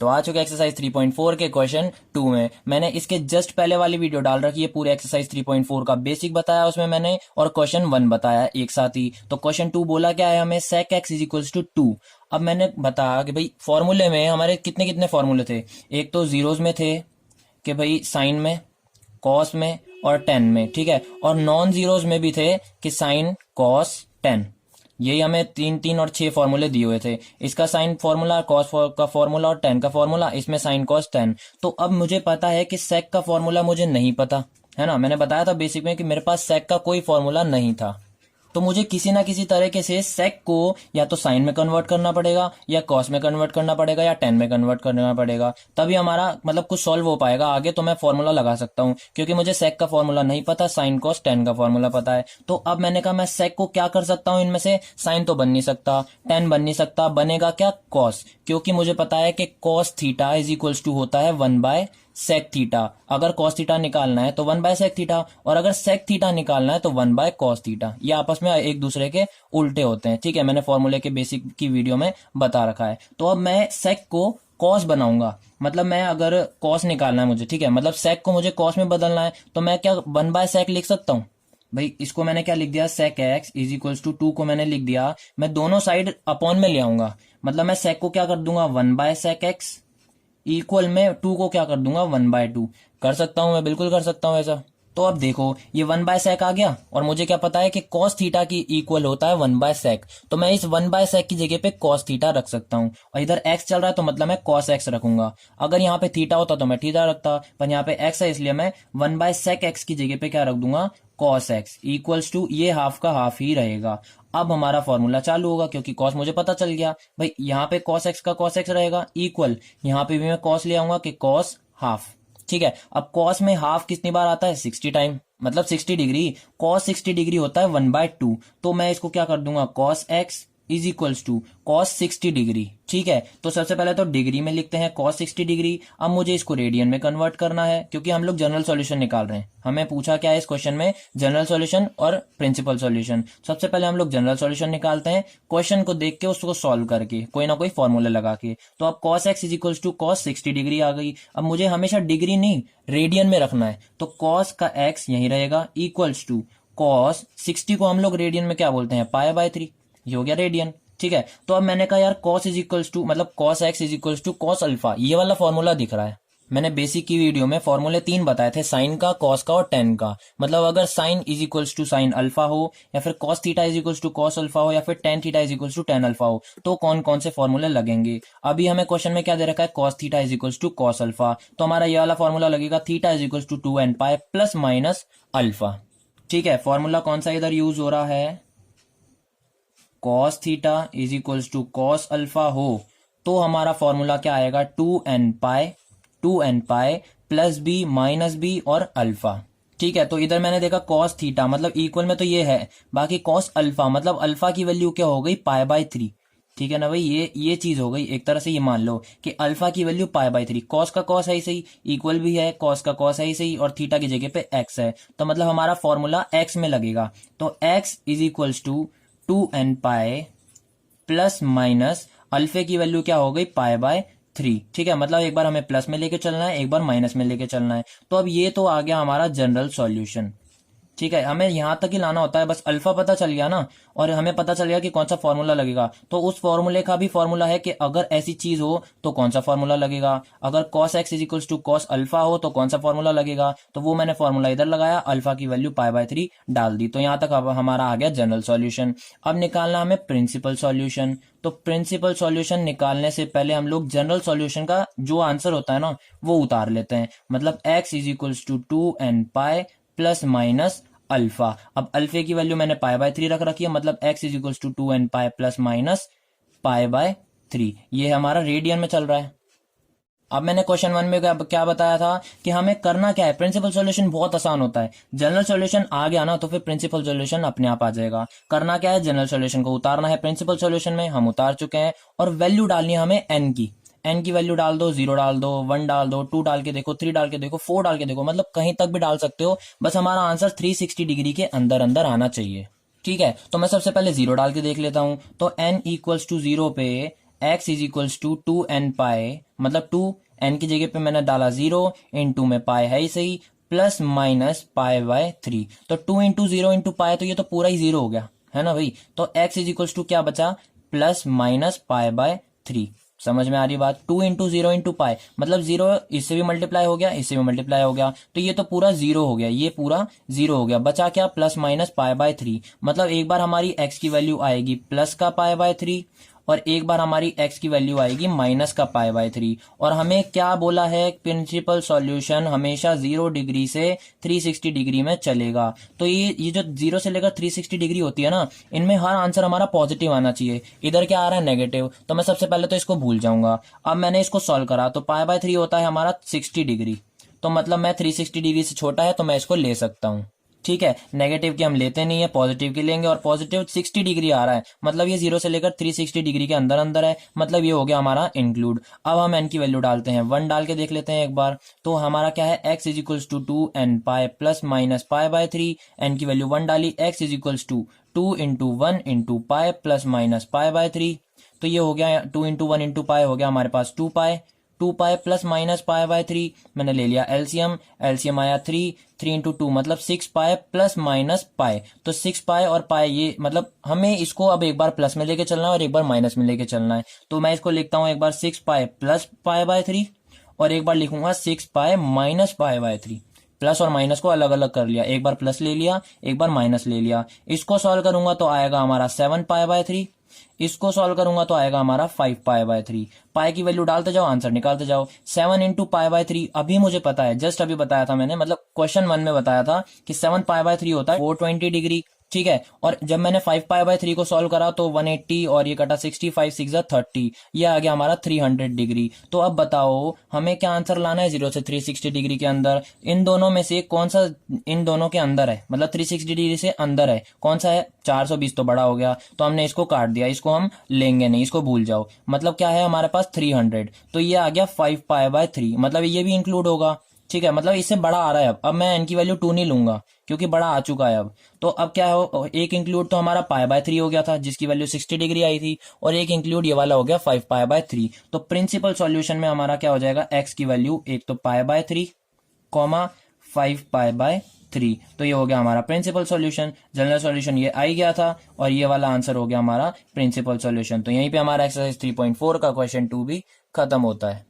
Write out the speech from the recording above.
तो आ चुके एक्सरसाइज 3.4 के क्वेश्चन 2 में। मैंने इसके जस्ट पहले वाली वीडियो डाल रखी है, पूरे एक्सरसाइज 3.4 का बेसिक बताया उसमें मैंने, और क्वेश्चन 1 बताया एक साथ ही। तो क्वेश्चन 2 बोला क्या है हमें, sec x is equals to 2। अब मैंने बताया कि भाई फॉर्मूले में हमारे कितने कितने फॉर्मूले थे। एक तो जीरोज में थे कि भाई साइन में, कॉस में और टेन में, ठीक है। और नॉन जीरोज में भी थे कि साइन, कॉस, टेन। यही हमें 3 और 6 फॉर्मूले दिए हुए थे। इसका साइन फॉर्मूला, कॉस का फॉर्मूला और टेन का फॉर्मूला, इसमें साइन कॉस टेन। तो अब मुझे पता है कि सेक का फॉर्मूला मुझे नहीं पता है ना। मैंने बताया था बेसिक में कि मेरे पास सेक का कोई फॉर्मूला नहीं था। तो मुझे किसी ना किसी तरीके से सेक को या तो साइन में कन्वर्ट करना पड़ेगा, या कॉस में कन्वर्ट करना पड़ेगा, या टेन में कन्वर्ट करना पड़ेगा, तभी हमारा मतलब कुछ सॉल्व हो पाएगा आगे। तो मैं फॉर्मूला लगा सकता हूँ, क्योंकि मुझे सेक का फॉर्मूला नहीं पता, साइन कॉस टेन का फॉर्मूला पता है। तो अब मैंने कहा मैं सेक को क्या कर सकता हूँ, इनमें से साइन तो बन नहीं सकता, टेन बन नहीं सकता, बनेगा क्या, कॉस। क्योंकि मुझे पता है कि cos theta is equals to होता है 1 सेक थीटा। अगर कॉस थीटा निकालना है तो 1 सेक थीटा, और अगर सेक थीटा निकालना है तो 1 कॉस थीटा। ये आपस में एक दूसरे के उल्टे होते हैं, ठीक है। मैंने फॉर्मूले के बेसिक की वीडियो में बता रखा है। तो अब मैं सेक को कॉस बनाऊंगा, मतलब मैं अगर कॉस निकालना है मुझे, ठीक है, मतलब सेक को मुझे कॉस में बदलना है, तो मैं क्या 1 सेक लिख सकता हूँ। भाई इसको मैंने क्या लिख दिया, sec x is equals to 2 को मैंने लिख दिया। मैं दोनों साइड अपॉन में ले आऊंगा, मतलब मैं सेक को क्या कर दूंगा 1 सेक एक्स, इक्वल में 2 को क्या कर दूंगा 1/2। कर सकता हूं मैं, बिल्कुल कर सकता हूं ऐसा। तो अब देखो ये 1 सेक आ गया, और मुझे क्या पता है कि कॉस थीटा की इक्वल होता है 1 सेक। तो मैं इस 1 सेक की जगह पे कॉस थीटा रख सकता हूं, और इधर एक्स चल रहा है तो मतलब मैं कॉस एक्स रखूंगा। अगर यहाँ पे थीटा होता तो मैं थीटा रखता, पर यहाँ पे एक्स है इसलिए मैं 1 सेक एक्स की जगह पे क्या रख दूंगा, कॉस एक्स इक्वल्स टू, ये हाफ का हाफ ही रहेगा। अब हमारा फॉर्मूला चालू होगा, क्योंकि कॉस मुझे पता चल गया। भाई यहाँ पे कॉस एक्स का कॉस एक्स रहेगा इक्वल, यहाँ पे भी मैं कॉस ले आऊंगा कि कॉस हाफ, ठीक है। अब कॉस में हाफ कितनी बार आता है, 60 टाइम, मतलब 60 डिग्री। कॉस 60 डिग्री होता है 1/2। तो मैं इसको क्या कर दूंगा, cos x is equals to cos 60 degree, ठीक है। तो सबसे पहले तो डिग्री में लिखते हैं कॉस 60 डिग्री। अब मुझे इसको रेडियन में कन्वर्ट करना है, क्योंकि हम लोग जनरल सॉल्यूशन निकाल रहे हैं। हमें पूछा क्या है इस क्वेश्चन में, जनरल सॉल्यूशन और प्रिंसिपल सॉल्यूशन। सबसे पहले हम लोग जनरल सॉल्यूशन निकालते हैं, क्वेश्चन को देख के उसको सॉल्व करके, कोई ना कोई फॉर्मूला लगा के। तो अब cos x is equals to cos 60 degree आ गई। अब मुझे हमेशा डिग्री नहीं, रेडियन में रखना है, तो कॉस का एक्स यही रहेगा इक्वल्स टू कॉस 60 को हम लोग रेडियन में क्या बोलते हैं, पाई/3। ये हो गया रेडियन, ठीक है। तो अब मैंने कहा यार कॉस इज इक्वल्स टू, मतलब cos x is equals to cos alpha, ये वाला फॉर्मूला दिख रहा है। मैंने बेसिक की वीडियो में फॉर्मूले 3 बताए थे, साइन का, कॉस का और टेन का। मतलब अगर sine is equals to sine alpha हो, या फिर cos theta is equals to cos alpha हो, या फिर tan theta is equals to tan alpha हो, तो कौन कौन से फॉर्मूले लगेंगे। अभी हमें क्वेश्चन में क्या दे रखा है, cos theta is equals to cos alpha, तो हमारा ये वाला फॉर्मूला लगेगा, theta is equals to 2n pi plus minus alpha, ठीक है। फॉर्मूला कौन सा इधर यूज हो रहा है, cos theta is equals to cos alpha हो, तो हमारा फॉर्मूला क्या आएगा, 2n पाई प्लस बी माइनस बी और अल्फा, ठीक है। तो इधर मैंने देखा कॉस थीटा मतलब इक्वल में तो ये है, बाकी कॉस अल्फा मतलब अल्फा की वैल्यू क्या हो गई, पाई/3, ठीक है ना भाई। ये चीज हो गई एक तरह से, ये मान लो कि अल्फा की वैल्यू पाई/3, कॉस का कॉस है ही सही, इक्वल भी है, कॉस का कॉस है ही सही, और थीटा की जगह पे एक्स है, तो मतलब हमारा फॉर्मूला एक्स में लगेगा। तो x is equals to 2n pi plus minus alpha की वैल्यू क्या हो गई, पाई/3, ठीक है। मतलब एक बार हमें प्लस में लेके चलना है, एक बार माइनस में लेके चलना है। तो अब ये तो आ गया हमारा जनरल सॉल्यूशन, ठीक है। हमें यहां तक ही लाना होता है, बस अल्फा पता चल गया ना, और हमें पता चल गया कि कौन सा फॉर्मूला लगेगा। तो उस फॉर्मूले का भी फॉर्मूला है कि अगर ऐसी चीज हो तो कौन सा फॉर्मूला लगेगा। अगर cos x is equals to cos alpha हो तो कौन सा फॉर्मूला लगेगा, तो वो मैंने फॉर्मूला इधर लगाया, अल्फा की वैल्यू पाई/3 डाल दी। तो यहां तक अब हमारा आ गया जनरल सॉल्यूशन। अब निकालना हमें प्रिंसिपल सॉल्यूशन। तो प्रिंसिपल सॉल्यूशन निकालने से पहले हम लोग जनरल सॉल्यूशन का जो आंसर होता है ना वो उतार लेते हैं। मतलब x is equals to 2n pi plus minus alpha. अब अल्फे की वैल्यू मैंने पाई/3 रख रखी है, मतलब x is equals to 2n pi plus minus pi. ये हमारा रेडियन में चल रहा है। अब मैंने क्वेश्चन 1 में क्या बताया था कि हमें करना क्या है, प्रिंसिपल सॉल्यूशन बहुत आसान होता है। जनरल सॉल्यूशन आ गया ना तो फिर प्रिंसिपल सॉल्यूशन अपने आप आ जाएगा। करना क्या है, जनरल सॉल्यूशन को उतारना है प्रिंसिपल सॉल्यूशन में, हम उतार चुके हैं, और वैल्यू डालनी है हमें एन की वैल्यू डाल दो, 0 डाल दो, 1 डाल दो, 2 डाल के देखो, 3 डाल के देखो, 4 डाल के देखो, मतलब कहीं तक भी डाल सकते हो, बस हमारा आंसर 360 डिग्री के अंदर अंदर आना चाहिए, ठीक है। तो मैं सबसे पहले 0 डाल के देख लेता हूं। तो n इक्वल्स टू 0 पे x is equals to 2n पाए, मतलब 2n की जगह पे मैंने डाला 0, इंटू में पाए है ही सही, प्लस माइनस पाए बाय 3। तो 2 इंटू 0 इंटू पाए, तो ये तो पूरा ही 0 हो गया है ना भाई। तो x इज इक्वल्स टू क्या बचा, प्लस माइनस पाए बाय 3। समझ में आ रही बात। 2 इंटू 0 इंटू पाए, मतलब 0 इससे भी मल्टीप्लाई हो गया, इससे भी मल्टीप्लाई हो गया, तो ये तो पूरा 0 हो गया, ये पूरा 0 हो गया। बचा क्या, प्लस माइनस पाए बाय 3। मतलब एक बार हमारी x की वैल्यू आएगी प्लस का पाए बाय 3, और एक बार हमारी x की वैल्यू आएगी माइनस का पाई बाय 3। और हमें क्या बोला है, प्रिंसिपल सॉल्यूशन हमेशा 0 डिग्री से 360 डिग्री में चलेगा। तो ये जो 0 से लेकर 360 डिग्री होती है ना, इनमें हर आंसर हमारा पॉजिटिव आना चाहिए। इधर क्या आ रहा है, नेगेटिव, तो मैं सबसे पहले तो इसको भूल जाऊंगा। अब मैंने इसको सॉल्व करा, तो पाई बाय 3 होता है हमारा 60 डिग्री, तो मतलब मैं 360 डिग्री से छोटा है तो मैं इसको ले सकता हूँ। ठीक है, नेगेटिव की हम लेते नहीं है, पॉजिटिव की लेंगे, और पॉजिटिव 60 डिग्री आ रहा है, मतलब ये 0 से लेकर 360 डिग्री के अंदर अंदर है, मतलब ये हो गया हमारा इंक्लूड। अब हम एन की वैल्यू डालते हैं, 1 डाल के देख लेते हैं एक बार। तो हमारा क्या है, x is equals to 2n pi plus minus pi by 3। N की वैल्यू 1 डाली, x is equals to 2 into 1 into pi plus minus pi by 3। तो ये हो गया 2 इंटू 1 इंटू पाए, हो गया हमारे पास 2 पाए। 2 पाए प्लस माइनस पाए बाय 3, मैंने ले लिया एलसीएम, एलसीएम आया 3, 3 इंटू 2 मतलब 6 पाए प्लस माइनस पाए। तो 6 पाए और पाए, ये मतलब हमें इसको अब एक बार प्लस में लेके चलना है और एक बार माइनस में लेके चलना है। तो मैं इसको लिखता हूं एक बार 6 पाए प्लस पाए बाय 3, और एक बार लिखूंगा 6 pi minus pi by 3। Plus और माइनस को अलग अलग कर लिया, एक बार प्लस ले लिया, एक बार माइनस ले लिया। इसको सॉल्व करूंगा तो आएगा हमारा 7 पाए बाय 3, इसको सॉल्व करूंगा तो आएगा हमारा 5 पाई बाय 3। पाई की वैल्यू डालते जाओ, आंसर निकालते जाओ। 7 इंटू पाई बाय 3 अभी मुझे पता है, जस्ट अभी बताया था मैंने, मतलब क्वेश्चन 1 में बताया था कि 7 पाई बाय 3 होता है 420 डिग्री। ठीक है, और जब मैंने 5 पाई बाय 3 को सॉल्व करा तो 180 और ये कटा 65, 6 30, ये आ गया हमारा 300 डिग्री। तो अब बताओ हमें क्या आंसर लाना है 0 से 360 डिग्री के अंदर। इन दोनों में से कौन सा इन दोनों के अंदर है, मतलब 360 डिग्री से अंदर है, कौन सा है। 420 तो बड़ा हो गया, तो हमने इसको काट दिया, इसको हम लेंगे नहीं, इसको भूल जाओ। मतलब क्या है हमारे पास 300, तो ये आ गया 5 पाई बाय 3, मतलब ये भी इंक्लूड होगा। ठीक है, मतलब इससे बड़ा आ रहा है। अब मैं इनकी वैल्यू 2 नहीं लूंगा क्योंकि बड़ा आ चुका है अब। तो अब क्या हो, एक इंक्लूड तो हमारा पाई बाय 3 हो गया था जिसकी वैल्यू 60 डिग्री आई थी, और एक इंक्लूड ये वाला हो गया 5 पाई बाय 3। तो प्रिंसिपल सॉल्यूशन में हमारा क्या हो जाएगा, एक्स की वैल्यू एक तो pi by 3 comma 5 pi by 3। तो ये हो गया हमारा प्रिंसिपल सॉल्यूशन। जनरल सॉल्यूशन ये आई गया था, और ये वाला आंसर हो गया हमारा प्रिंसिपल सॉल्यूशन। तो यहीं पे हमारा एक्सरसाइज 3.4 का क्वेश्चन 2 भी खत्म होता है।